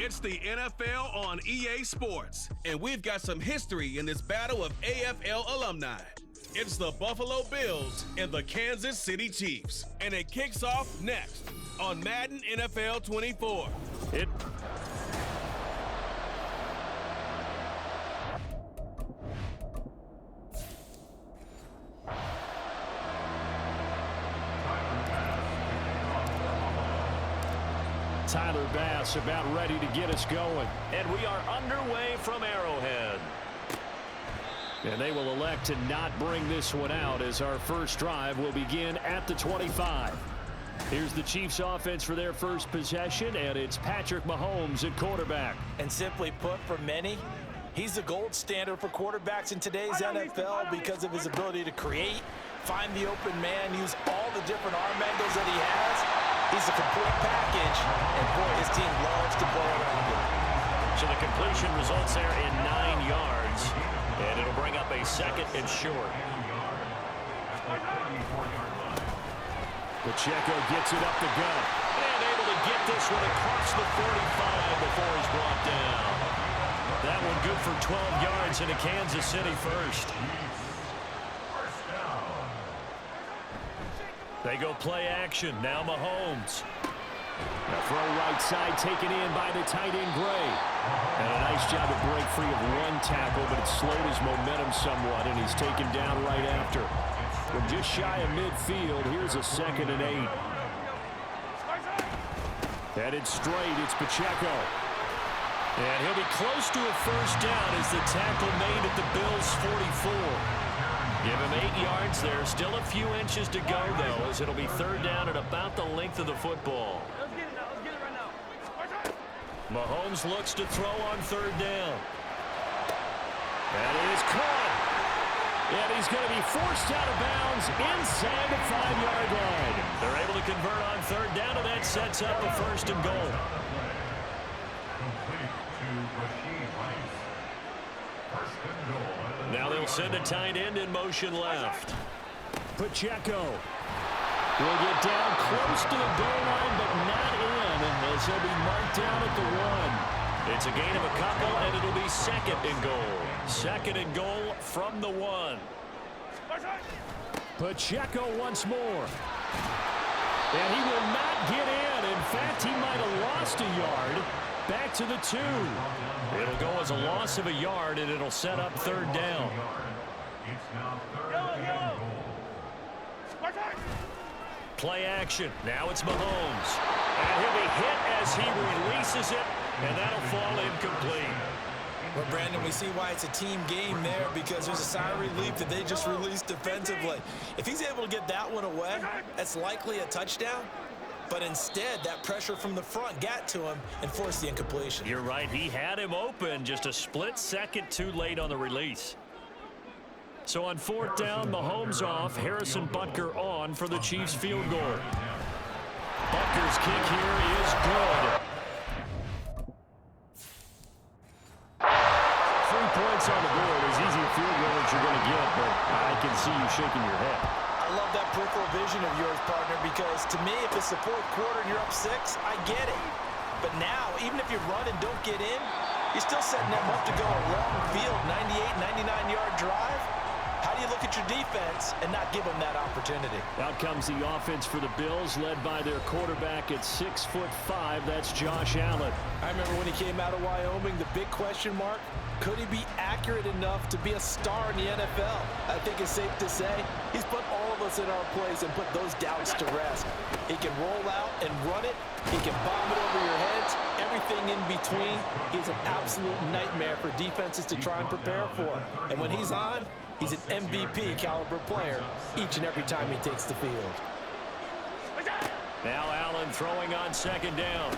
It's the NFL on EA Sports, and we've got some history in this battle of AFL alumni. It's the Buffalo Bills and the Kansas City Chiefs, and it kicks off next on Madden NFL 24. Tyler Bass about ready to get us going. And we are underway from Arrowhead. And they will elect to not bring this one out as our first drive will begin at the 25. Here's the Chiefs offense for their first possession, and it's Patrick Mahomes at quarterback. And simply put, for many, he's the gold standard for quarterbacks in today's NFL because of his ability to create, find the open man, use all the different arm angles that he has. He's a complete package, and boy, his team loves to play around him. So the completion results there in 9 yards, and it'll bring up a second and short. Pacheco gets it up the gut, and able to get this one across the 45 before he's brought down. That one good for 12 yards into Kansas City first. They go play action. Now Mahomes. The throw right side taken in by the tight end Gray. And a nice job to break free of one tackle, but it slowed his momentum somewhat, and he's taken down right after. From just shy of midfield, here's a 2nd and 8. Headed straight, it's Pacheco. And he'll be close to a first down as the tackle made at the Bills' 44. Give him 8 yards there. Still a few inches to go, though, as it'll be 3rd down at about the length of the football. Let's get it now. Let's get it right now. Mahomes looks to throw on 3rd down. That is caught. And he's going to be forced out of bounds inside the 5-yard line. They're able to convert on 3rd down, and that sets up a 1st and goal. Now they'll send a tight end in motion left. Pacheco will get down close to the goal line, but not in, as he'll be marked down at the 1. It's a gain of a couple, and it'll be 2nd and goal. 2nd and goal from the 1. Pacheco once more. And he will not get in. In fact, he might have lost a yard. Back to the 2. It'll go as a loss of a yard, and it'll set up 3rd down. Play action. Now it's Mahomes. And he'll be hit as he releases it, and that'll fall incomplete. Well, Brandon, we see why it's a team game there, because there's a sigh of relief that they just released defensively. If he's able to get that one away, that's likely a touchdown. But instead, that pressure from the front got to him and forced the incompletion. You're right. He had him open, just a split second too late on the release. So on 4th down, Mahomes off, Harrison Butker on for the Chiefs field goal. Butker's kick here is good. 3 points on the board, as easy a field goal as you're going to get, but I can see you shaking your head. I love that peripheral vision of yours, partner, because to me, if it's the 4th quarter and you're up 6, I get it. But now, even if you run and don't get in, you're still setting them up to go a long field, 98, 99-yard drive. How do you look at your defense and not give them that opportunity? Out comes the offense for the Bills, led by their quarterback at 6'5". That's Josh Allen. I remember when he came out of Wyoming, the big question mark, could he be accurate enough to be a star in the NFL? I think it's safe to say he's put all of us in our place and put those doubts to rest. He can roll out and run it. He can bomb it over your heads. Everything in between. He's an absolute nightmare for defenses to try and prepare for. And when he's on, he's an MVP caliber player each and every time he takes the field. Now Allen throwing on 2nd down.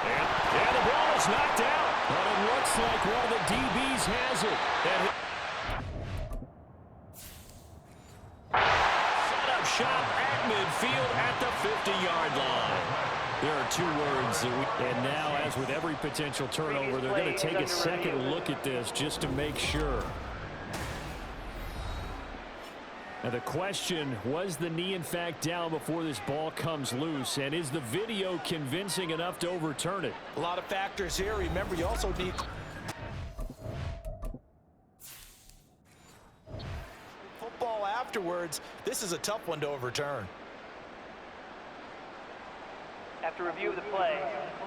And the ball is knocked out. But it looks like one of the DBs has it. Set up shop at midfield at the 50-yard line. There are 2 words. And now, as with every potential turnover, they're going to take a second look at this just to make sure. And the question, was the knee in fact down before this ball comes loose? And is the video convincing enough to overturn it? A lot of factors here. Remember, you also need football afterwards. This is a tough one to overturn. After review of the play,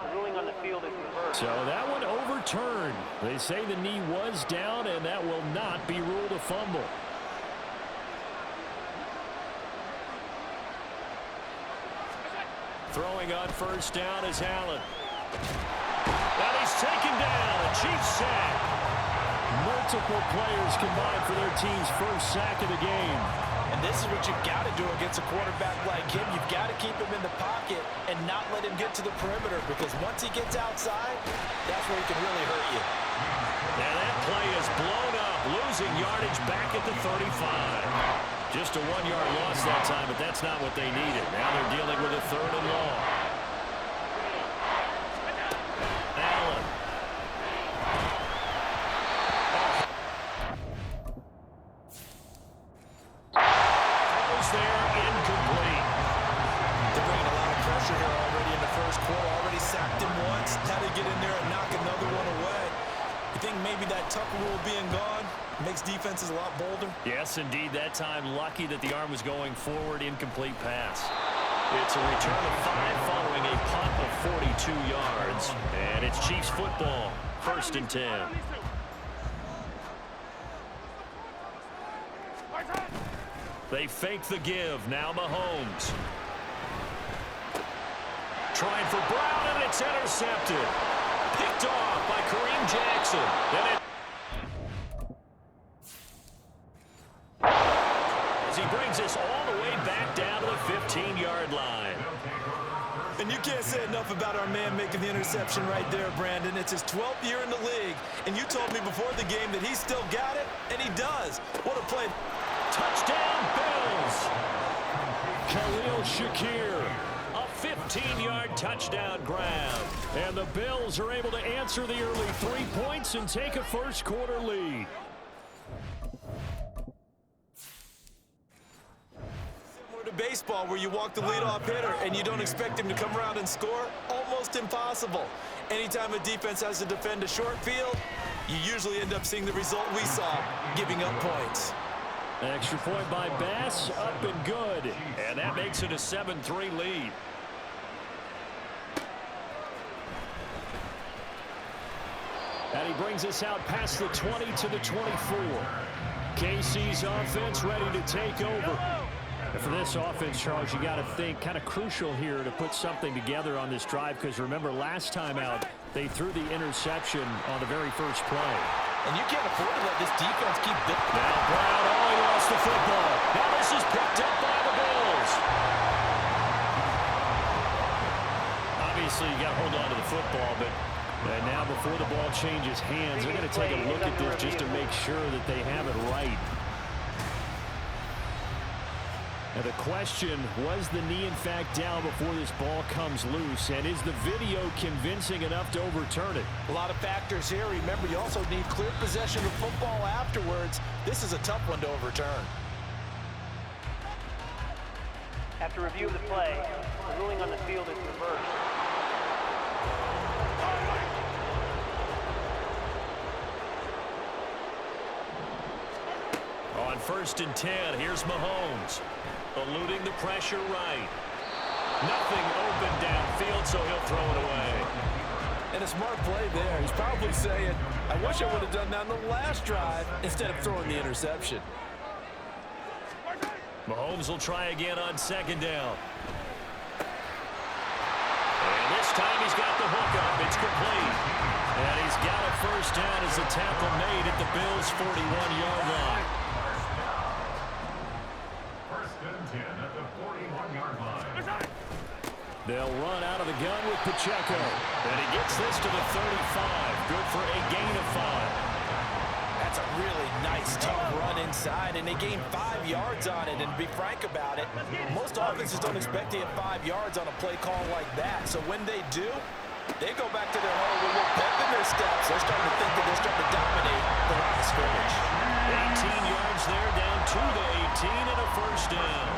the ruling on the field is reversed. So that one overturned. They say the knee was down, and that will not be ruled a fumble. Throwing on first down is Allen. And he's taken down. A Chiefs sack. Multiple players combined for their team's first sack of the game. And this is what you've got to do against a quarterback like him. You've got to keep him in the pocket and not let him get to the perimeter, because once he gets outside, that's where he can really hurt you. And that play is blown up, losing yardage back at the 35. Just a 1-yard loss that time, but that's not what they needed. Now they're dealing with a 3rd and long. Allen. Throws there, incomplete. They're bringing a lot of pressure here already in the first quarter. Already sacked him once. Now they get in there and knock another one away. You think maybe that Tucker rule being gone makes defenses a lot bolder? Yes, indeed. That time, lucky that the arm was going forward. Incomplete pass. It's a return of 5 following a punt of 42 yards. And it's Chiefs football. 1st and 10. They fake the give. Now Mahomes. Trying for Brown, and it's intercepted. Picked off by Kareem Jackson. Then it as he brings us all the way back down to the 15-yard line. And you can't say enough about our man making the interception right there, Brandon. It's his 12th year in the league, and you told me before the game that he still got it, and he does. What a play. Touchdown, Bills. Khalil Shakir. A 15-yard touchdown grab. And the Bills are able to answer the early 3 points and take a first-quarter lead. To baseball, where you walk the leadoff hitter and you don't expect him to come around and score, almost impossible. Anytime a defense has to defend a short field, you usually end up seeing the result we saw, giving up points. Extra point by Bass, up and good. And that makes it a 7-3 lead. And he brings us out past the 20 to the 24. KC's offense ready to take over. And for this offense, Charles, you got to think kind of crucial here to put something together on this drive, because remember, last time out, they threw the interception on the very first play. And you can't afford to let this defense keep building. Now Brown, oh, he lost the football. Now this is picked up by the Bills. Obviously, you got to hold on to the football, but now before the ball changes hands, they're going to take a look at this just to make sure that they have it right. And the question, was the knee in fact down before this ball comes loose? And is the video convincing enough to overturn it? A lot of factors here. Remember, you also need clear possession of football afterwards. This is a tough one to overturn. After review of the play, the ruling on the field is reversed. On 1st and 10, here's Mahomes. Eluding the pressure right. Nothing open downfield, so he'll throw it away. And a smart play there. He's probably saying, I wish I would have done that on the last drive instead of throwing the interception. Mahomes will try again on 2nd down. And this time he's got the hook up. It's complete. And he's got a first down as the tackle made at the Bills' 41-yard line. They'll run out of the gun with Pacheco. And he gets this to the 35. Good for a gain of 5. That's a really nice, tough run inside, and they gained 5 yards on it. And to be frank about it, most offenses don't expect to get 5 yards on a play call like that. So when they do, they go back to their huddle with a little pep in their steps. They're starting to think that they're starting to dominate the line of scrimmage. 18 yards there, down to the 15 and a first down.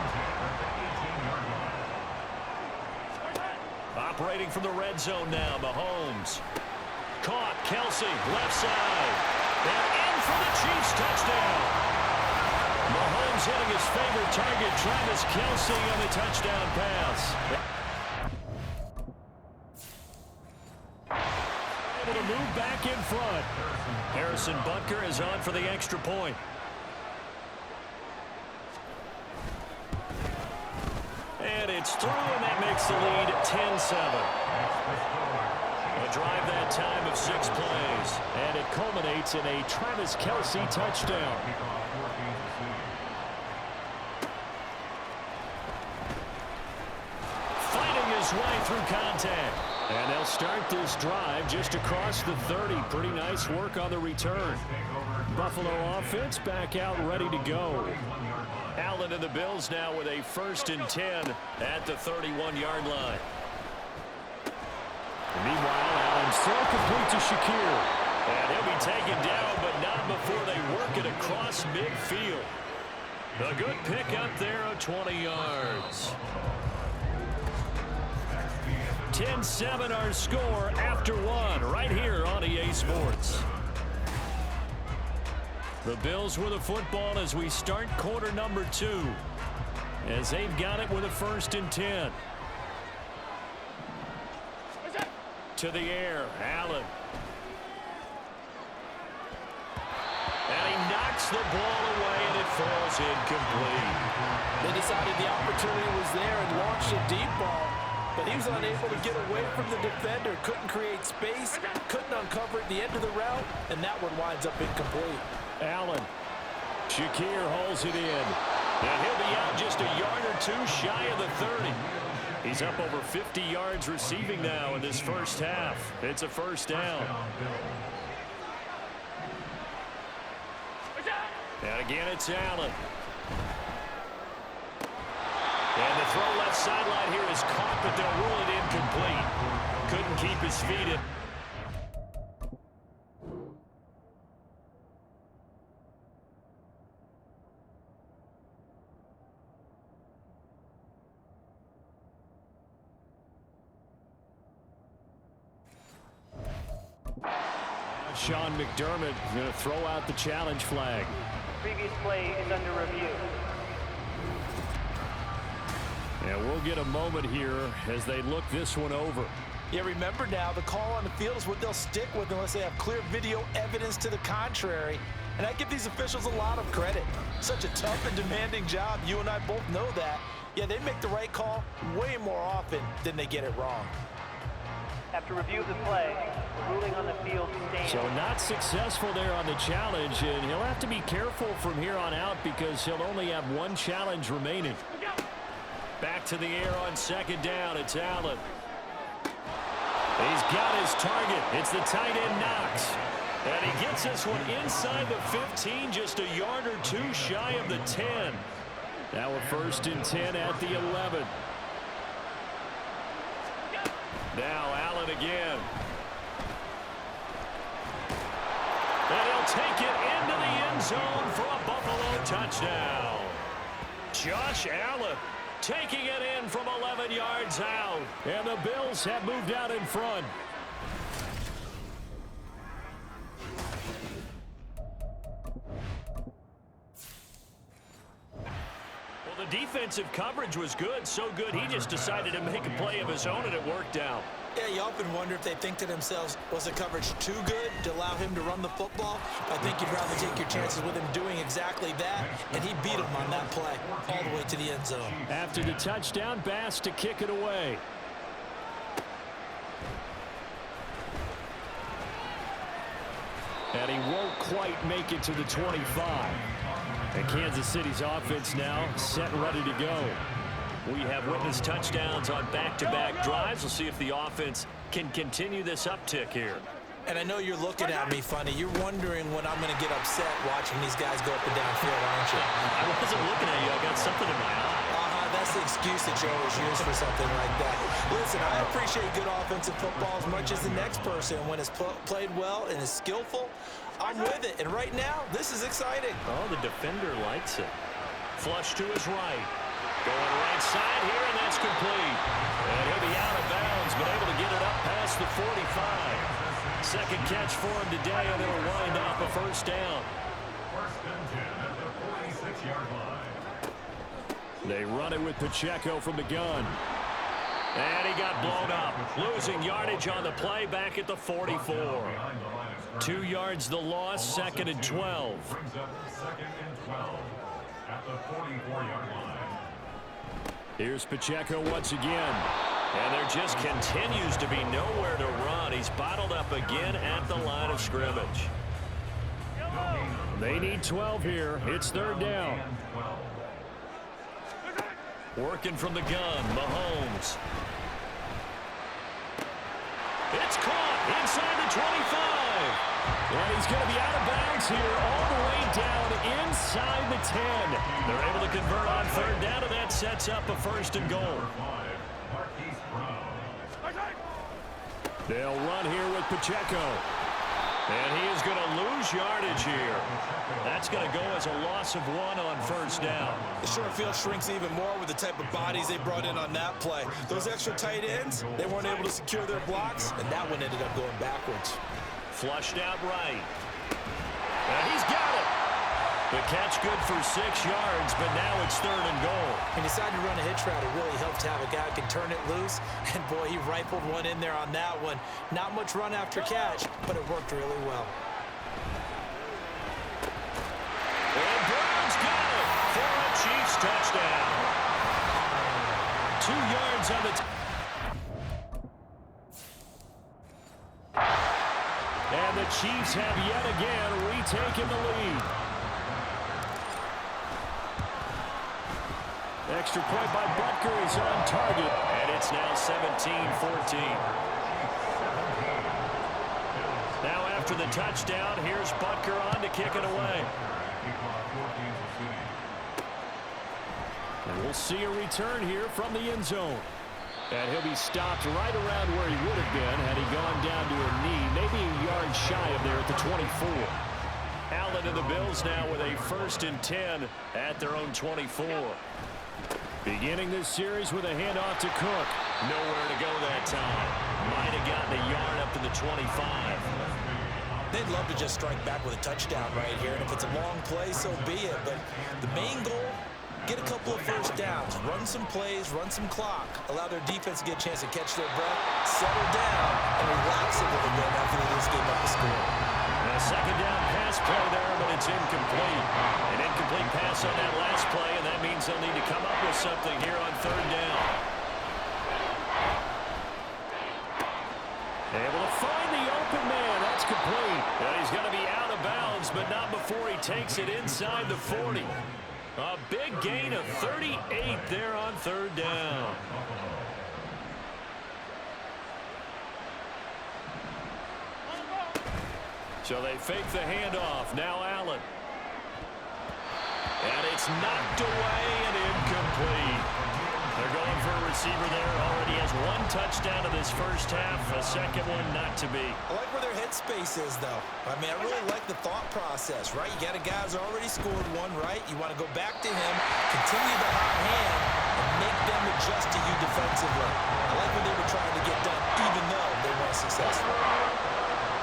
Operating from the red zone now, Mahomes. Caught, Kelsey, left side. And in for the Chiefs touchdown. Mahomes hitting his favorite target, Travis Kelsey, on the touchdown pass. Able to move back in front. Harrison Butker is on for the extra point. And it's through, and that makes the lead 10-7. A drive that time of 6 plays. And it culminates in a Travis Kelsey touchdown. Fighting his way through contact. And they'll start this drive just across the 30. Pretty nice work on the return. Buffalo offense back out ready to go. Allen and the Bills now with a 1st and 10 at the 31-yard line. Meanwhile, Allen's throw complete to Shakir. And he'll be taken down, but not before they work it across midfield. A good pick up there of 20 yards. 10-7 our score after 1 right here on EA Sports. The Bills with a football as we start quarter number 2. As they've got it with a 1st and 10. To the air, Allen. And he knocks the ball away and it falls incomplete. They decided the opportunity was there and launched a deep ball. But he was unable to get away from the defender, couldn't create space, couldn't uncover at the end of the route, and that one winds up incomplete. Allen. Shakir holds it in. And he'll be out just a yard or 2 shy of the 30. He's up over 50 yards receiving now in this first half. It's a 1st down. And again, it's Allen. And the throw left sideline here is caught, but they'll rule it incomplete. Couldn't keep his feet in. Sean McDermott going to throw out the challenge flag. Previous play is under review. And we'll get a moment here as they look this one over. Yeah, remember now, the call on the field is what they'll stick with unless they have clear video evidence to the contrary. And I give these officials a lot of credit. Such a tough and demanding job. You and I both know that. Yeah, they make the right call way more often than they get it wrong. After review of the play, the ruling on the field stands. So not successful there on the challenge, and he'll have to be careful from here on out because he'll only have 1 challenge remaining. Back to the air on 2nd down. It's Allen. He's got his target. It's the tight end Knox. And he gets this one inside the 15, just a yard or 2 shy of the 10. Now a 1st and 10 at the 11. Now Allen again. And he'll take it into the end zone for a Buffalo touchdown. Josh Allen taking it in from 11 yards out. And the Bills have moved out in front. Well, the defensive coverage was good, so good he just decided to make a play of his own, and it worked out. Yeah, you often wonder if they think to themselves, was the coverage too good to allow him to run the football? I think you'd rather take your chances with him doing exactly that, and he beat him on that play all the way to the end zone. After the touchdown, Bass to kick it away. And he won't quite make it to the 25. And Kansas City's offense now set and ready to go. We have witnessed touchdowns on back-to-back drives. We'll see if the offense can continue this uptick here. And I know you're looking at me funny. You're wondering when I'm going to get upset watching these guys go up and down field, aren't you? I wasn't looking at you. I got something in my eye. That's the excuse that you always use for something like that. Listen, I appreciate good offensive football as much as the next person. When it's played well and is skillful, I'm with it. And right now, this is exciting. Oh, the defender likes it. Flush to his right. Going right side here, and that's complete. And he'll be out of bounds, but able to get it up past the 45. Second catch for him today, and it'll wind up a first down. First and 10 at the 46-yard line. They run it with Pacheco from the gun. And he got blown up. Losing yardage on the play back at the 44. 2 yards the loss, second and 12. Brings up second and 12 at the 44-yard line. Here's Pacheco once again. And there just continues to be nowhere to run. He's bottled up again at the line of scrimmage. They need 12 here. It's third down. Working from the gun, Mahomes. It's caught inside the 25. And he's going to be out of bounds here all the way down inside the 10. They're able to convert on third down, and that sets up a first and goal. They'll run here with Pacheco. And he is going to lose yardage here. That's going to go as a loss of 1 on first down. The short field shrinks even more with the type of bodies they brought in on that play. Those extra tight ends, they weren't able to secure their blocks, and that one ended up going backwards. Flushed out right. And he's got it. The catch good for 6 yards, but now it's third and goal. He decided to run a hitch route. It really helped to have a guy who can turn it loose. And, boy, he rifled one in there on that one. Not much run after catch, but it worked really well. And Brown's got it for a Chiefs touchdown. 2 yards on the and the Chiefs have yet again retaken the lead. Extra point by Butker is on target, and it's now 17-14. Now after the touchdown, here's Butker on to kick it away. And we'll see a return here from the end zone. And he'll be stopped right around where he would have been had he gone down to a knee, maybe a yard shy of there at the 24. Allen and the Bills now with a first and 10 at their own 24. Beginning this series with a handoff to Cook. Nowhere to go that time. Might have gotten a yard up to the 25. They'd love to just strike back with a touchdown right here, and if it's a long play, so be it. But the main goal, get a couple of first downs, run some plays, run some clock, allow their defense to get a chance to catch their breath, settle down, and relax a little bit after they just gave up the score. And a second down pass play there, but it's incomplete. An incomplete pass on that last play, and that means they'll need to come up with something here on third down. Able to find the open man. That's complete. And he's going to be out of bounds, but not before he takes it inside the 40. A big gain of 38 there on third down. So they fake the handoff. Now Allen. And it's knocked away and incomplete. They're going for a receiver there. Already has 1 touchdown in this first half. A second one not to be. I like where their headspace is, though. I mean, I really like the thought process, right? You got a guy who's already scored 1, right? You want to go back to him, continue the hot hand, and make them adjust to you defensively. I like what they were trying to get done, even though they weren't successful.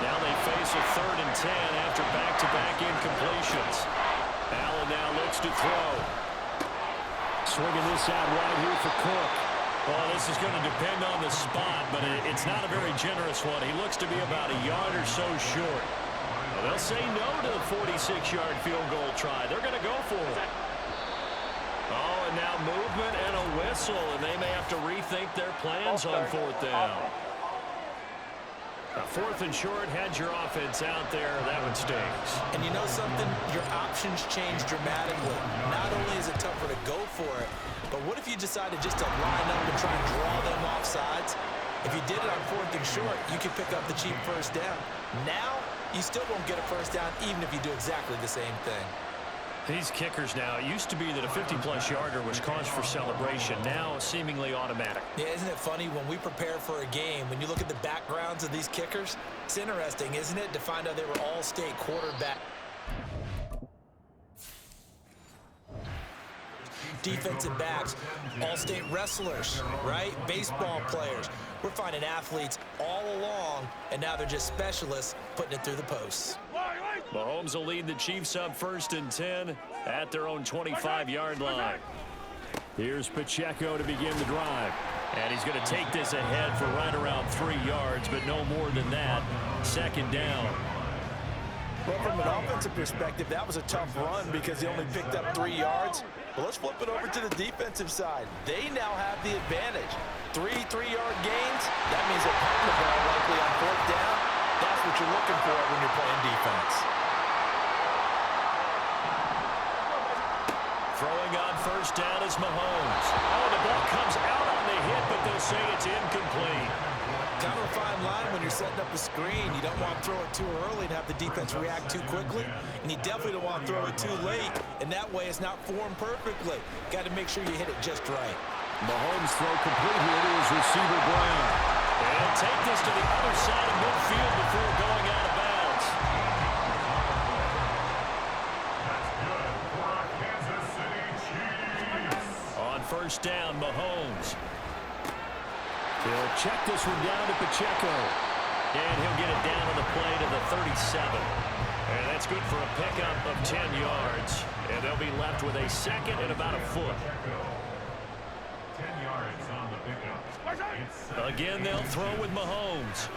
Now they face a third and 10 after back-to-back incompletions. Allen now looks to throw. Swinging this out wide here for Cook. Well, this is going to depend on the spot, but it's not a very generous one. He looks to be about a yard or so short. Well, they'll say no to the 46-yard field goal try. They're going to go for it. Oh, and now movement and a whistle, and they may have to rethink their plans on fourth down. Now, fourth and short, had your offense out there. That one stings. And you know something? Your options change dramatically. Not only is it tougher to go for it, but what if you decided just to line up and try and draw them off sides? If you did it on fourth and short, you could pick up the cheap first down. Now, you still won't get a first down even if you do exactly the same thing. These kickers now, it used to be that a 50-plus yarder was cause for celebration. Now, seemingly automatic. Yeah, isn't it funny when we prepare for a game, when you look at the backgrounds of these kickers? It's interesting, isn't it, to find out they were all-state quarterback. defensive backs, all-state wrestlers, right? Baseball players. We're finding athletes all along, and now they're just specialists putting it through the posts. Mahomes will lead the Chiefs up 1st and 10 at their own 25-yard line. Here's Pacheco to begin the drive. And he's going to take this ahead for right around 3 yards, but no more than that. 2nd down. Well, from an offensive perspective, that was a tough run because he only picked up 3 yards. But let's flip it over to the defensive side. They now have the advantage. 3 3-yard gains, that means they're punting the ball likely on 4th down. That's what you're looking for when you're playing defense. Throwing on 1st down is Mahomes. Oh, the ball comes out on the hit, but they'll say it's incomplete. Kind of a fine line when you're setting up a screen. You don't want to throw it too early and have the defense react too quickly. And you definitely don't want to throw it too late. And that way it's not formed perfectly. Got to make sure you hit it just right. Mahomes throw complete here to his receiver, Brown. And take this to the other side of midfield before going out of bounds. On 1st down, Mahomes. He'll check this one down to Pacheco. And he'll get it down on the play to the 37. And that's good for a pickup of 10 yards. And they'll be left with a 2nd and about a foot. 10 yards on the pickup. Again, they'll throw with Mahomes.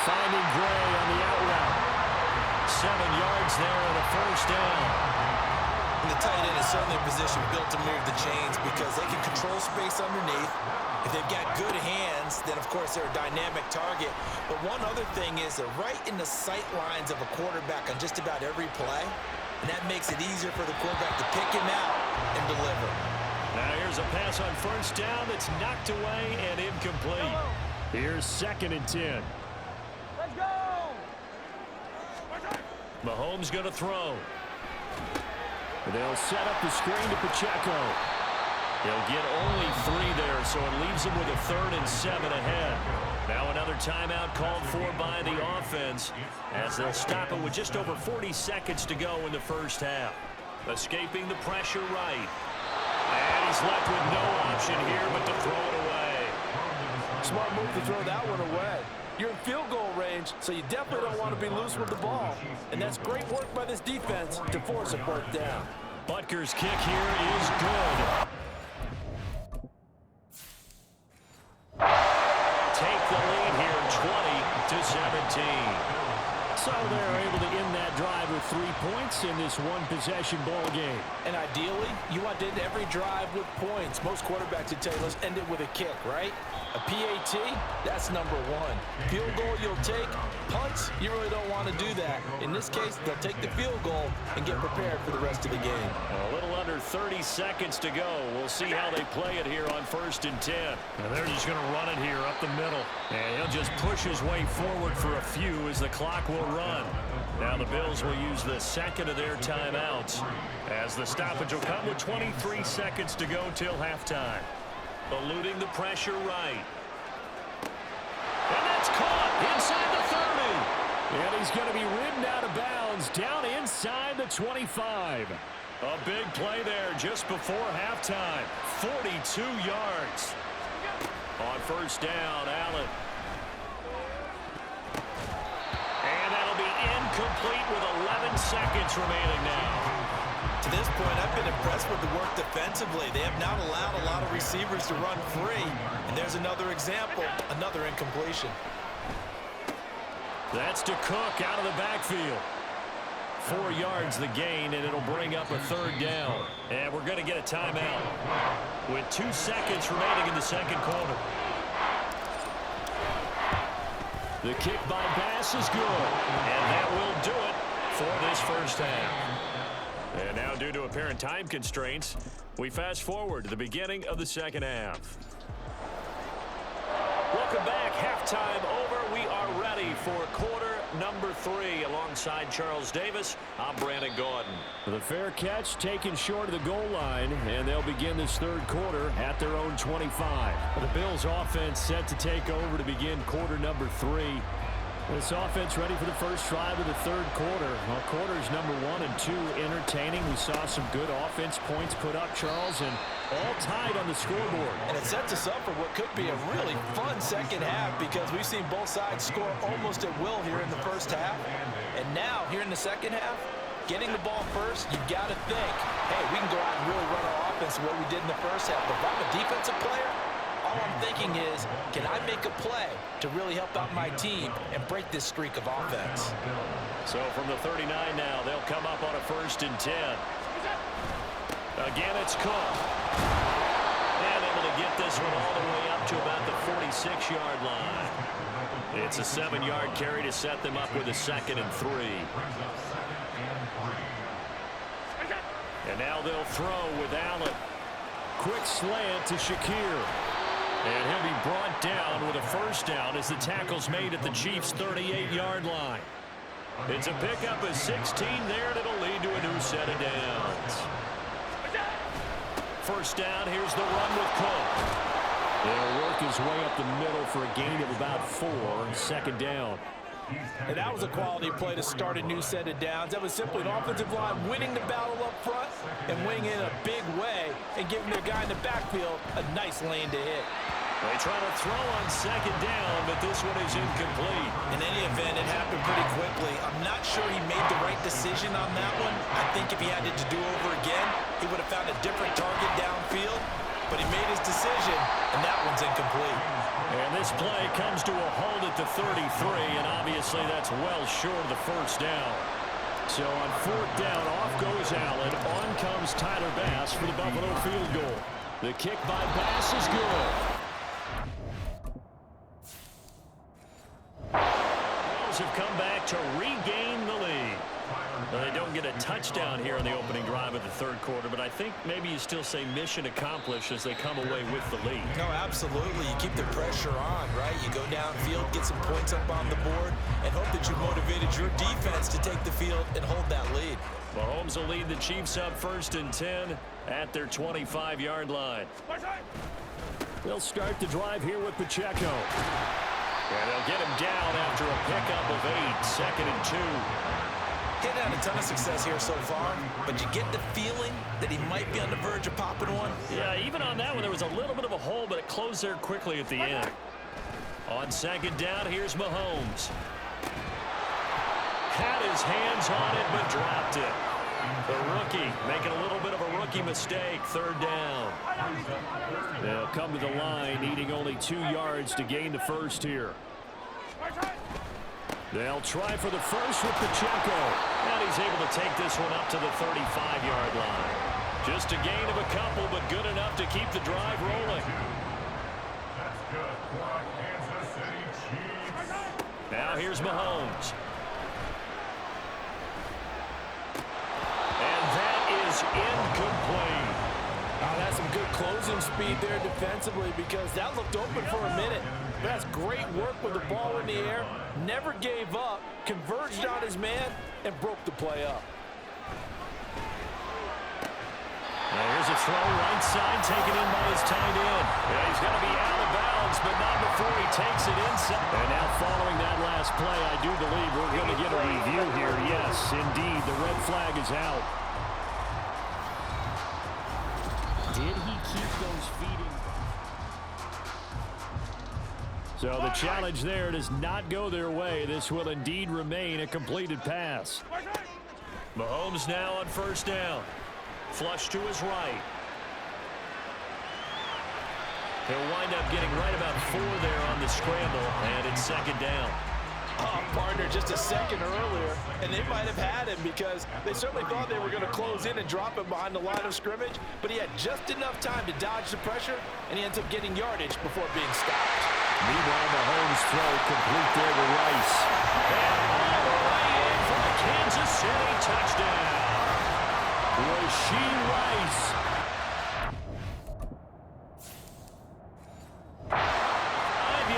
Finding Gray on the out route. 7 yards there and a 1st down. And the tight end is certainly a position built to move the chains because they can control space underneath. If they've got good hands, then, of course, they're a dynamic target. But one other thing is they're right in the sight lines of a quarterback on just about every play. And that makes it easier for the quarterback to pick him out and deliver. Now here's a pass on 1st down that's knocked away and incomplete. Here's 2nd and 10. Let's go! Mahomes going to throw. They'll set up the screen to Pacheco. He'll get only 3 there, so it leaves him with a 3rd and 7 ahead. Now another timeout called for by the offense as they'll stop it with just over 40 seconds to go in the 1st half. Escaping the pressure right. And he's left with no option here but to throw it away. Smart move to throw that one away. You're in field goal range, so you definitely don't want to be loose with the ball. And that's great work by this defense to force a 4th down. Butker's kick here is good. Take the lead here, 20-17. So they're able to end that drive with 3 points in this one-possession ball game. And ideally, you want to end every drive with points. Most quarterbacks would tell you, let's end it with a kick, right? A PAT, that's number 1. Field goal you'll take. Punts, you really don't want to do that. In this case, they'll take the field goal and get prepared for the rest of the game. A little under 30 seconds to go. We'll see how they play it here on 1st and 10. And they're just going to run it here up the middle. And he'll just push his way forward for a few as the clock will run. Now the Bills will use the 2nd of their timeouts as the stoppage will come with 23 seconds to go till halftime. Eluding the pressure right. And that's caught inside the 30. And he's going to be ridden out of bounds down inside the 25. A big play there just before halftime. 42 yards. On 1st down, Allen. And that'll be incomplete with 11 seconds remaining now. To this point, I've been impressed with the work defensively. They have not allowed a lot of receivers to run free. And there's another example, another incompletion. That's to Cook out of the backfield. 4 yards the gain, and it'll bring up a 3rd down. And we're going to get a timeout with 2 seconds remaining in the 2nd quarter. The kick by Bass is good, and that will do it for this 1st half. And now, due to apparent time constraints, we fast forward to the beginning of the 2nd half. Welcome back. Halftime over. We are ready for quarter number 3 alongside Charles Davis. I'm Brandon Gordon. The fair catch taken short of the goal line, and they'll begin this 3rd quarter at their own 25. The Bills offense set to take over to begin quarter number 3. This offense ready for the first drive of the third quarter. Well, quarters number 1 and 2 entertaining. We saw some good offense points put up, Charles, and all tied on the scoreboard. And it sets us up for what could be a really fun second half because we've seen both sides score almost at will here in the first half. And now, here in the second half, getting the ball first, you've got to think, hey, we can go out and really run our offense the way we did in the first half. But if I'm a defensive player, all I'm thinking is, can I make a play to really help out my team and break this streak of offense? So from the 39 now, they'll come up on a 1st and 10. Again, it's Cook. And able to get this one all the way up to about the 46-yard line. It's a 7-yard carry to set them up with a 2nd and 3. And now they'll throw with Allen. Quick slant to Shakir. And he'll be brought down with a first down as the tackle's made at the Chiefs' 38-yard line. It's a pickup of 16 there, and it'll lead to a new set of downs. First down, here's the run with Cook. He'll work his way up the middle for a gain of about 4, 2nd down. And that was a quality play to start a new set of downs. That was simply an offensive line winning the battle up front and winning in a big way and giving their guy in the backfield a nice lane to hit. They try to throw on 2nd down, but this one is incomplete. In any event, it happened pretty quickly. I'm not sure he made the right decision on that one. I think if he had it to do over again, he would have found a different target downfield. But he made his decision, and that one's incomplete. And this play comes to a hold at the 33, and obviously that's well short of the first down. So on 4th down, off goes Allen. On comes Tyler Bass for the Buffalo field goal. The kick by Bass is good. Bills have come back to regain the lead. Well, they don't get a touchdown here in the opening drive of the third quarter, but I think maybe you still say mission accomplished as they come away with the lead. No, absolutely. You keep the pressure on, right? You go downfield, get some points up on the board, and hope that you motivated your defense to take the field and hold that lead. Mahomes will lead the Chiefs up 1st and 10 at their 25-yard line. They'll start the drive here with Pacheco. And they'll get him down after a pickup of 8, 2nd and 2. He's had a ton of success here so far, but you get the feeling that he might be on the verge of popping one. Yeah, even on that one, there was a little bit of a hole, but it closed there quickly at the end. On 2nd down, here's Mahomes. Had his hands on it, but dropped it. The rookie making a little bit of a rookie mistake, 3rd down. They'll come to the line, needing only 2 yards to gain the first here. They'll try for the first with Pacheco. And he's able to take this one up to the 35-yard line. Just a gain of a couple, but good enough to keep the drive rolling. That's good for Kansas City Chiefs. Now here's Mahomes. And that is incomplete. That's some good closing speed there defensively because that looked open for a minute. That's great work with the ball in the air. Never gave up, converged on his man, and broke the play up. Now here's a throw right side taken in by his tight end. Yeah, he's going to be out of bounds, but not before he takes it inside. And now following that last play, I do believe we're going to get a review here. Yes, indeed, the red flag is out. Did he keep those feet in? So the challenge there does not go their way. This will indeed remain a completed pass. Mahomes now on 1st down. Flush to his right. He'll wind up getting right about 4 there on the scramble, and it's 2nd down. Oh, partner, just a second earlier, and they might have had him because they certainly thought they were going to close in and drop him behind the line of scrimmage, but he had just enough time to dodge the pressure, and he ends up getting yardage before being stopped. Meanwhile, Mahomes' throw complete there to Rice. And all the way in for a Kansas City touchdown. Rashee Rice. 5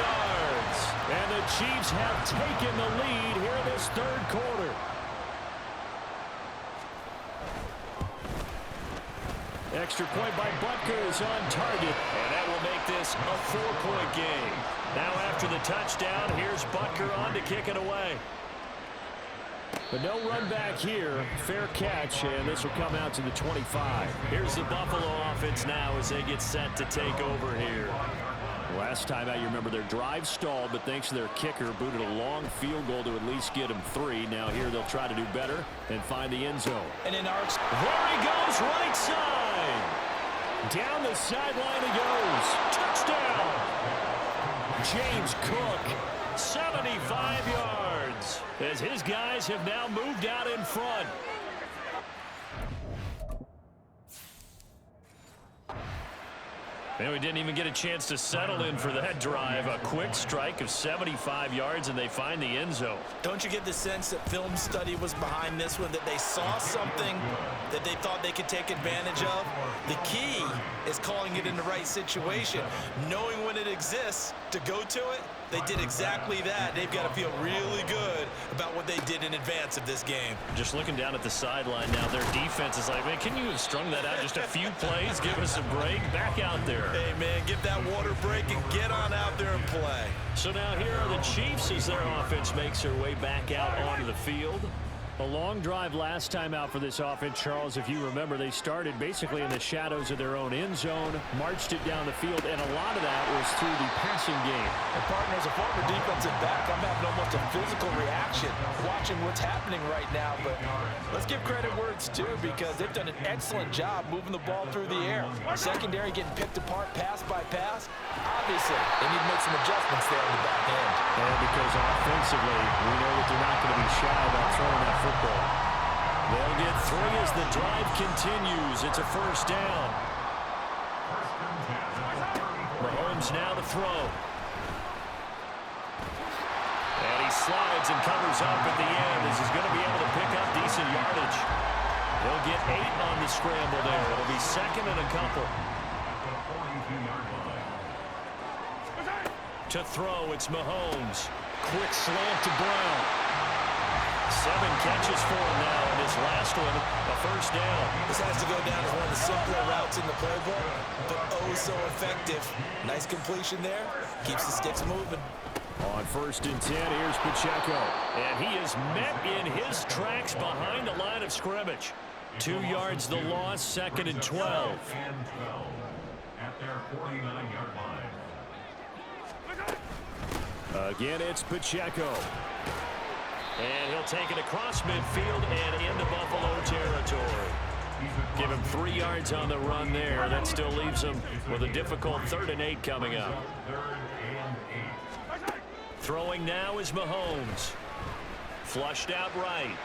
yards. And the Chiefs have taken the lead here in this third quarter. Extra point by Butker is on target, and that will make this a 4-point game. Now after the touchdown, here's Butker on to kick it away. But no run back here. Fair catch, and this will come out to the 25. Here's the Buffalo offense now as they get set to take over here. Last time out, you remember their drive stalled, but thanks to their kicker, booted a long field goal to at least get them 3. Now here they'll try to do better and find the end zone. And in our... There he goes, right side. Down the sideline he goes. Touchdown. James Cook, 75 yards, as his guys have now moved out in front. And we didn't even get a chance to settle in for that drive. A quick strike of 75 yards, and they find the end zone. Don't you get the sense that film study was behind this one, that they saw something that they thought they could take advantage of? The key is calling it in the right situation, knowing when it exists to go to it. They did exactly that. They've got to feel really good about what they did in advance of this game. Just looking down at the sideline now, their defense is like, man, can you have strung that out just a few plays? Give us a break. Back out there. Hey, man, give that water break and get on out there and play. So now here are the Chiefs as their offense makes their way back out onto the field. A long drive last time out for this offense, Charles. If you remember, they started basically in the shadows of their own end zone, marched it down the field, and a lot of that was through the passing game. And partner, as a former defensive back, I'm having almost a physical reaction watching what's happening right now. But let's give credit where it's due, because they've done an excellent job moving the ball through the air. Secondary getting picked apart pass by pass. Obviously, they need to make some adjustments there on the back end. And because offensively, we know that they're not going to be shy about throwing that football. They'll get 3 as the drive continues. It's a first down. Mahomes now to throw. And he slides and covers up at the end as he's going to be able to pick up decent yardage. He'll get 8 on the scramble there. It'll be second and a couple. To throw, it's Mahomes. Quick slant to Brown. 7 catches for him now in his last one, a first down. This has to go down as one of the simpler routes in the playbook, but oh so effective. Nice completion there. Keeps the sticks moving. On 1st and 10, here's Pacheco. And he is met in his tracks behind the line of scrimmage. 2 yards the loss, 2nd and 12. At their 49-yard line. Again, it's Pacheco. And he'll take it across midfield and into Buffalo territory. Give him 3 yards on the run there. That still leaves him with a difficult 3rd and 8 coming up. Throwing now is Mahomes. Flushed out right.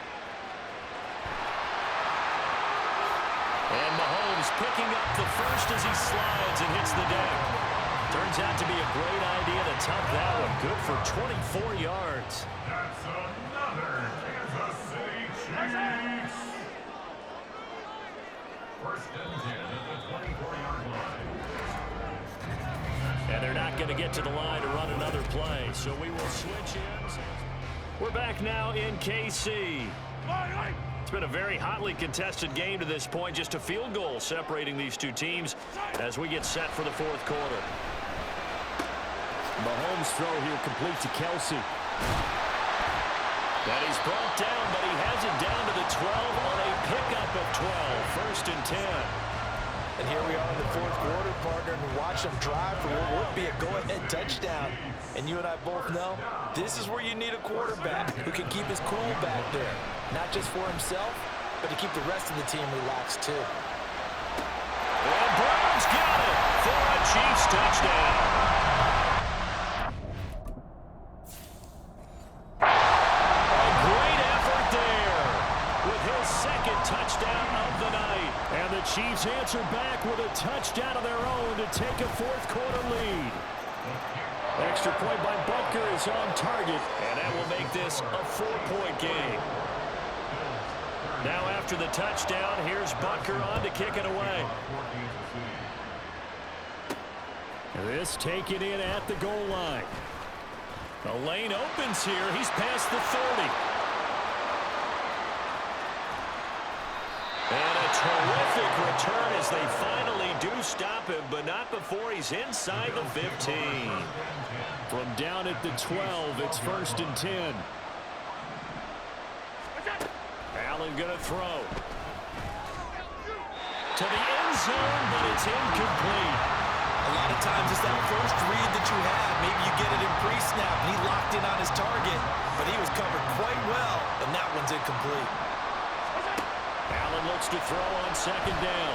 And Mahomes picking up the first as he slides and hits the deck. Turns out to be a great idea to tuck that one. Good for 24 yards. That's another Kansas City Chiefs. 1st and 10 at the 24-yard line. And they're not going to get to the line to run another play, so we will switch in. We're back now in KC. It's been a very hotly contested game to this point. Just a field goal separating these two teams as we get set for the 4th quarter. Mahomes' throw here complete to Kelsey. That he's brought down, but he has it down to the 12 on a pickup of 12. 1st and 10. And here we are in the 4th quarter, partner, and watch them drive for what would be a go-ahead touchdown. And you and I both know this is where you need a quarterback who can keep his cool back there. Not just for himself, but to keep the rest of the team relaxed too. And Brown's got it for a Chiefs touchdown. Touchdown of the night. And the Chiefs answer back with a touchdown of their own to take a 4th quarter lead. Extra point by Butker is on target, and that will make this a 4-point game. Now after the touchdown, here's Butker on to kick it away. This taken in at the goal line. The lane opens here. He's past the 30. And a a terrific return as they finally do stop him, but not before he's inside the 15. From down at the 12, it's 1st and 10. Allen going to throw. To the end zone, but it's incomplete. A lot of times it's that first read that you have. Maybe you get it in pre-snap, and he locked in on his target, but he was covered quite well, and that one's incomplete. Allen looks to throw on 2nd down.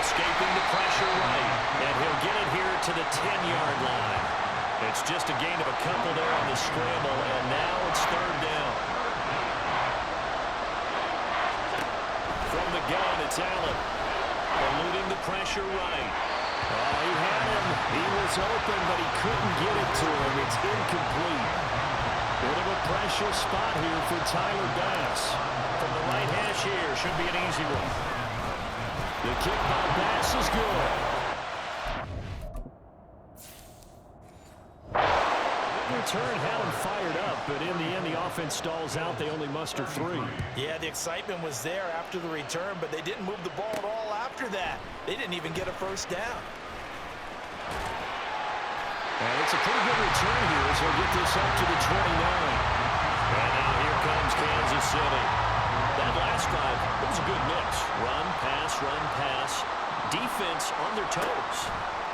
Escaping the pressure right, and he'll get it here to the 10-yard line. It's just a gain of a couple there on the scramble, and now it's 3rd down. From the gun, it's Allen. Eluding the pressure right. Oh, he had him. He was open, but he couldn't get it to him. It's incomplete. Bit of a pressure spot here for Tyler Bass. From the right hash here, should be an easy one. The kick by Bass is good. Return had him fired up, but in the end, the offense stalls out. They only muster 3. Yeah, the excitement was there after the return, but they didn't move the ball at all after that. They didn't even get a 1st down. And it's a pretty good return here as he'll get this up to the 29. And now here comes Kansas City. That last drive, it was a good mix. Run, pass, defense on their toes.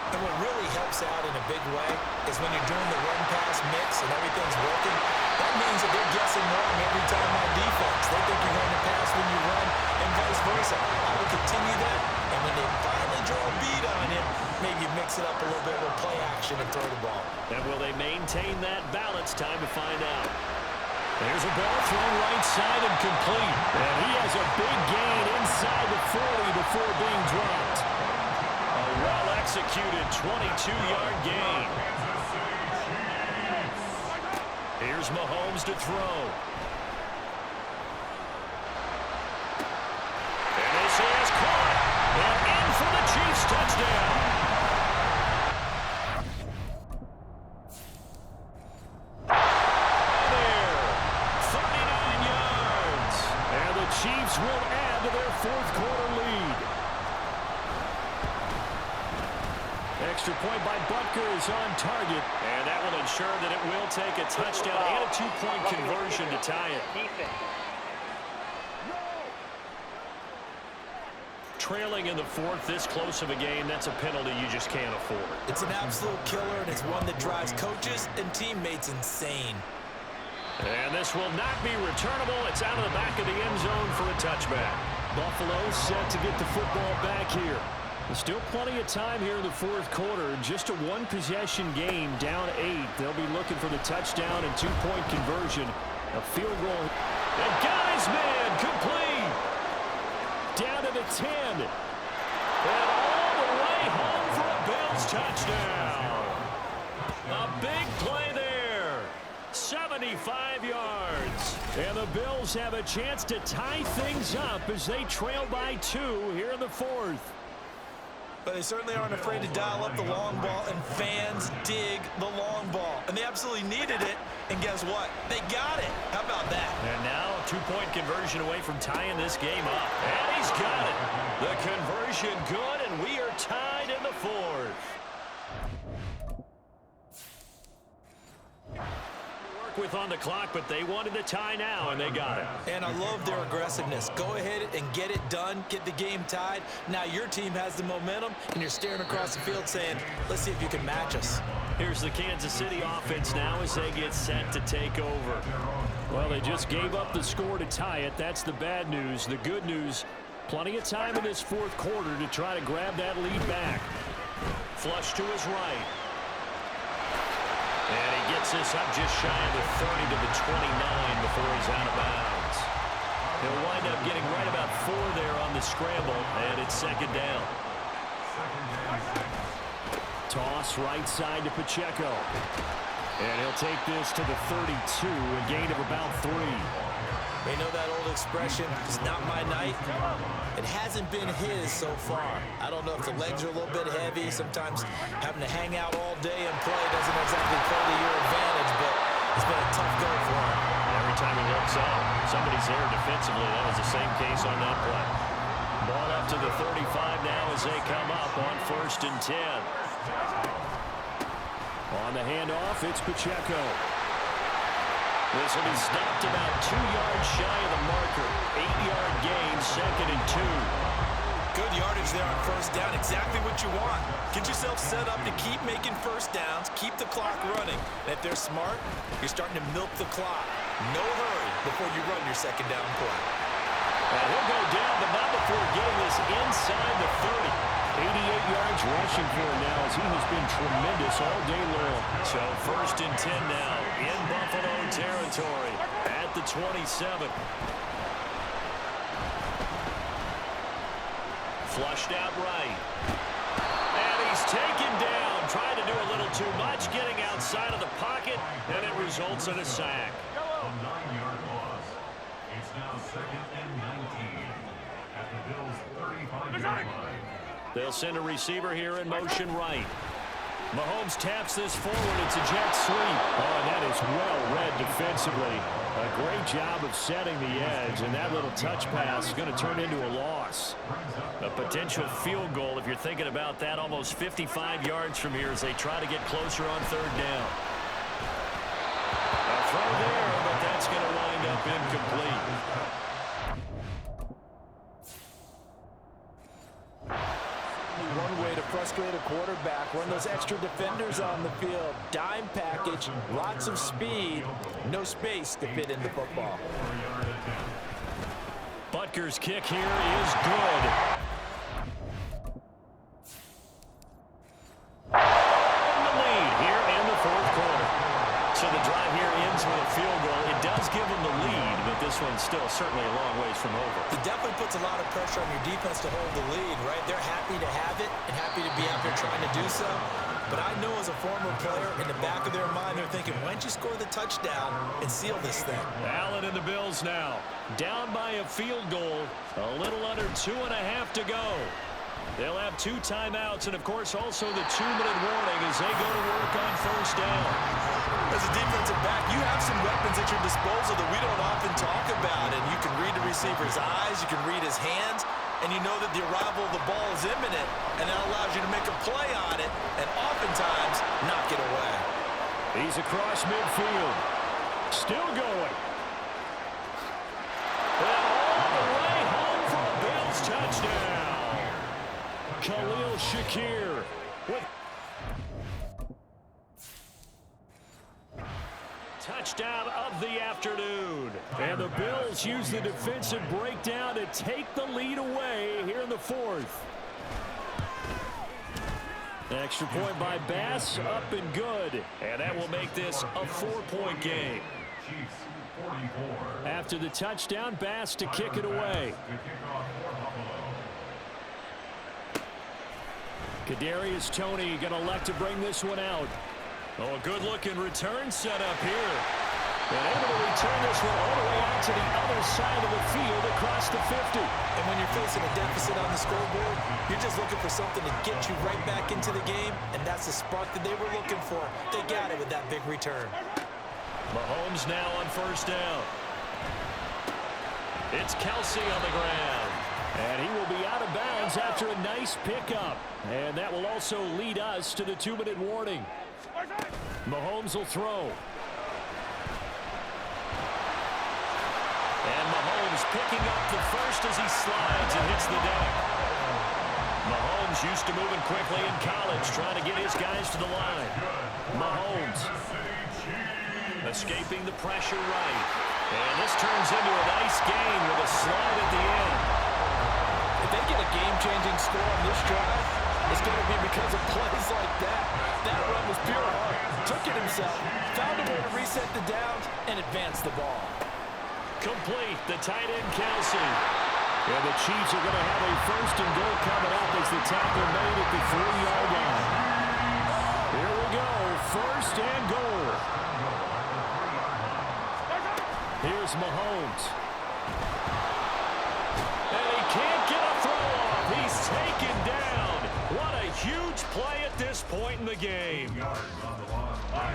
And what really helps out in a big way is when you're doing the run-pass mix and everything's working, that means that they're guessing wrong every time on defense. They think you're going to pass when you run and vice versa. I will continue that, and when they finally draw a beat on you, maybe you mix it up a little bit with play action and throw the ball. And will they maintain that balance? Time to find out. There's a ball thrown right side and complete. And he has a big gain inside the 40 before being dropped. A well-executed 22-yard gain. Here's Mahomes to throw. And this is caught. And in for the Chiefs touchdown. Chiefs will add to their 4th quarter lead. Extra point by Butker is on target, and that will ensure that it will take a touchdown and a 2-point conversion to tie it. Trailing in the 4th, this close of a game, that's a penalty you just can't afford. It's an absolute killer, and it's one that drives coaches and teammates insane. And this will not be returnable. It's out of the back of the end zone for a touchback. Buffalo set to get the football back here. There's still plenty of time here in the 4th quarter. Just a 1-possession game, down 8. They'll be looking for the touchdown and 2-point conversion. A field goal. And guy's man complete. Down to the 10. And all the way home for a Bills touchdown. A big play there. 75 yards. And the Bills have a chance to tie things up as they trail by 2 here in the 4th. But they certainly aren't afraid to dial up the long ball, and fans dig the long ball. And they absolutely needed it, and guess what? They got it. How about that? And now a 2-point conversion away from tying this game up. And he's got it. The conversion good, and we are tied in the 4th. With on the clock, but they wanted the tie now, and they got it. And I love their aggressiveness. Go ahead and get it done, get the game tied. Now your team has the momentum, and you're staring across the field saying, let's see if you can match us. Here's the Kansas City offense now as they get set to take over. Well, they just gave up the score to tie it. That's the bad news. The good news, plenty of time in this 4th quarter to try to grab that lead back. Flush to his right. And he gets this up just shy of the 30 to the 29 before he's out of bounds. He'll wind up getting right about 4 there on the scramble, and it's 2nd down. Toss right side to Pacheco. And he'll take this to the 32, a gain of about 3. You know that old expression, it's not my night? It hasn't been his so far. I don't know if the legs are a little bit heavy. Sometimes having to hang out all day and play doesn't exactly play to your advantage, but it's been a tough go for him. Every time he looks up, somebody's there defensively. That was the same case on that play. Ball up to the 35 now as they come up on 1st and 10. On the handoff, it's Pacheco. This will be stopped about 2 yards shy of the marker. 8-yard gain, 2nd and 2. Good yardage there on 1st down. Exactly what you want. Get yourself set up to keep making 1st downs, keep the clock running. And if they're smart, you're starting to milk the clock. No hurry before you run your 2nd down play. And he'll go down, but not before getting this inside the 30. 88 yards rushing for him now as he has been tremendous all day long. So 1st and 10 now in Buffalo territory at the 27. Flushed out right. And he's taken down. Trying to do a little too much, getting outside of the pocket, and it results in a sack. A 9-yard loss. It's now 2nd and 19 at the Bills' 35-yard line. They'll send a receiver here in motion right. Mahomes taps this forward. It's a jet sweep. Oh, and that is well read defensively. A great job of setting the edge, and that little touch pass is going to turn into a loss. A potential field goal, if you're thinking about that, almost 55 yards from here as they try to get closer on 3rd down. A throw there, but that's going to wind up incomplete. One way to frustrate a quarterback, run those extra defenders on the field. Dime package, lots of speed, no space to fit in the football. Butker's kick here is good. In the lead here in the 4th quarter. So the drive here ends with a field goal. It does give them the lead, but this one's still certainly a long ways from over. It definitely puts a lot of pressure on your defense to hold the lead, right? They're happy to have it and happy to be out there trying to do so. But I know as a former player, in the back of their mind, they're thinking, why don't you score the touchdown and seal this thing? Allen and the Bills now. Down by a field goal. A little under 2.5 to go. They'll have 2 timeouts and, of course, also the 2-minute warning as they go to work on 1st down. As a defensive back, you have some weapons at your disposal that we don't often talk about. And you can read the receiver's eyes, you can read his hands, and you know that the arrival of the ball is imminent, and that allows you to make a play on it and oftentimes knock it away. He's across midfield. Still going. And all the way home for a Bills touchdown. Khalil Shakir with touchdown of the afternoon. And the Bills use the defensive breakdown to take the lead away here in the 4th. Extra point by Bass, up and good. And that will make this a 4-point game. Chiefs 44. After the touchdown, Bass to kick it away. Kadarius Toney going to elect to bring this one out. Oh, a good-looking return set up here. And able to return this one all the way out to the other side of the field across the 50. And when you're facing a deficit on the scoreboard, you're just looking for something to get you right back into the game, and that's the spark that they were looking for. They got it with that big return. Mahomes now on 1st down. It's Kelsey on the ground. And he will be out of bounds after a nice pickup. And that will also lead us to the 2-minute warning. Mahomes will throw. And Mahomes picking up the first as he slides and hits the deck. Mahomes used to moving quickly in college, trying to get his guys to the line. Mahomes escaping the pressure right. And this turns into a nice gain with a slide at the end. If they get a game-changing score on this drive, it's going to be because of plays like that. That run was pure heart. Took it himself, found a way to reset the downs, and advance the ball. Complete, the tight end Kelsey. And the Chiefs are going to have a 1st and goal coming up as the tackle made at the 3-yard line. Here we go, 1st and goal. Here's Mahomes. And he can't get a throw off. He's taken down. What a huge play at this point in the game.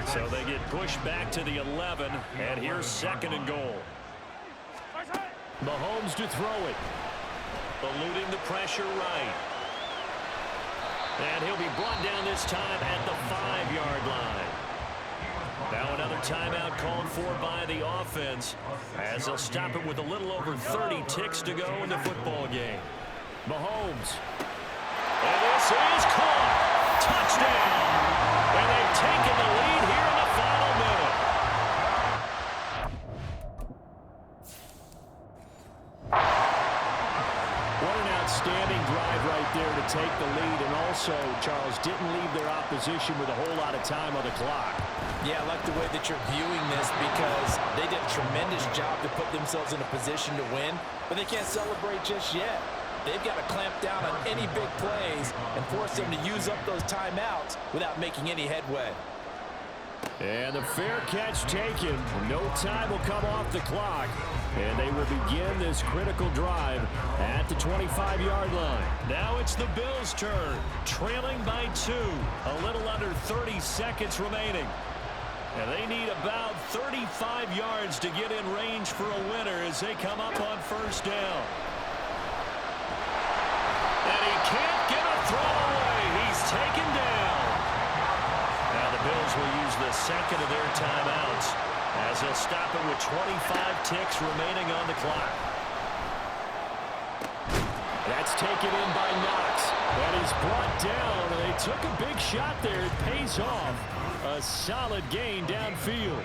So they get pushed back to the 11, and here's 2nd and goal. Mahomes to throw it. eluding the pressure right. And he'll be brought down this time at the 5-yard line. Now another timeout called for by the offense as they'll stop it with a little over 30 ticks to go in the football game. Mahomes. And this is caught. Touchdown. And they've taken the lead here in the final minute. What an outstanding drive right there to take the lead. And also, Charles, didn't leave their opposition with a whole lot of time on the clock. Yeah, I like the way that you're viewing this because they did a tremendous job to put themselves in a position to win, but they can't celebrate just yet. They've got to clamp down on any big plays and force them to use up those timeouts without making any headway. And the fair catch taken. No time will come off the clock. And they will begin this critical drive at the 25-yard line. Now it's the Bills' turn, trailing by 2. A little under 30 seconds remaining. And they need about 35 yards to get in range for a winner as they come up on first down. And he can't get a throw away. He's taken down. Now the Bills will use the second of their timeouts as they'll stop it with 25 ticks remaining on the clock. That's taken in by Knox. That is brought down. They took a big shot there. It pays off. A solid gain downfield.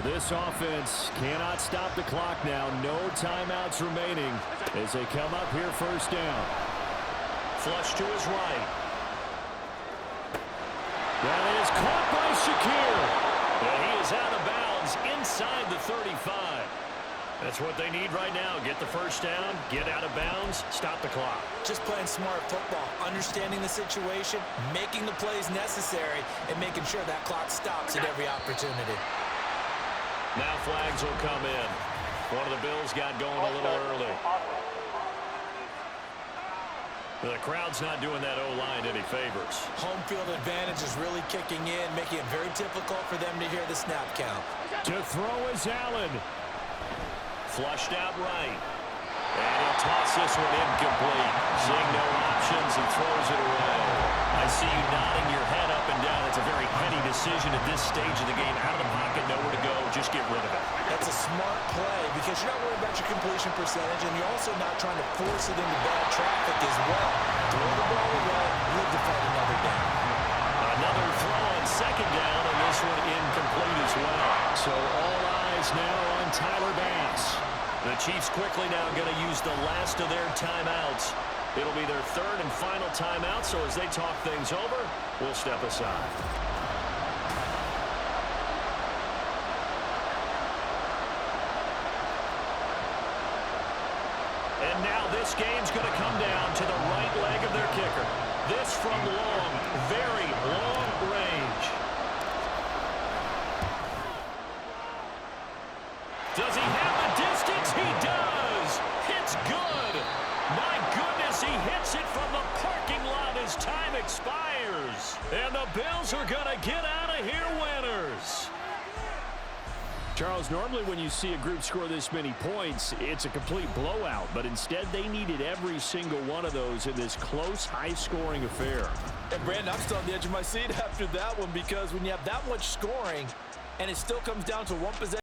This offense cannot stop the clock now. No timeouts remaining as they come up here first down. Flush to his right. That is caught by Shakir. And he is out of bounds inside the 35. That's what they need right now. Get the first down, get out of bounds, stop the clock. Just playing smart football, understanding the situation, making the plays necessary, and making sure that clock stops at every opportunity. Now flags will come in. One of the Bills got going a little early. The crowd's not doing that O-line any favors. Home field advantage is really kicking in, making it very difficult for them to hear the snap count. To throw is Allen. Flushed out right. And he'll toss this one incomplete. Seeing no options, he throws it away. I see you nodding your head up and down. It's a very heady decision at this stage of the game. Out of the pocket, nowhere to go. Just get rid of it. That's a smart play because you're not worried about your completion percentage, and you're also not trying to force it into bad traffic as well. Throw the ball away, live to fight another down. Another throw on second down, and this one incomplete as well. So all eyes now on Tyler Bass. The Chiefs quickly now going to use the last of their timeouts. It'll be their third and final timeout, so as they talk things over, we'll step aside. And now this game's going to come down to the right leg of their kicker. This from long, very long range. Does he have the distance? He does. It's good. My goodness, he hits it from the parking lot as time expires. And the Bills are going to get out of here winners. Charles, normally when you see a group score this many points, it's a complete blowout. But instead, they needed every single one of those in this close, high-scoring affair. And Brandon, I'm still on the edge of my seat after that one because when you have that much scoring and it still comes down to one possession,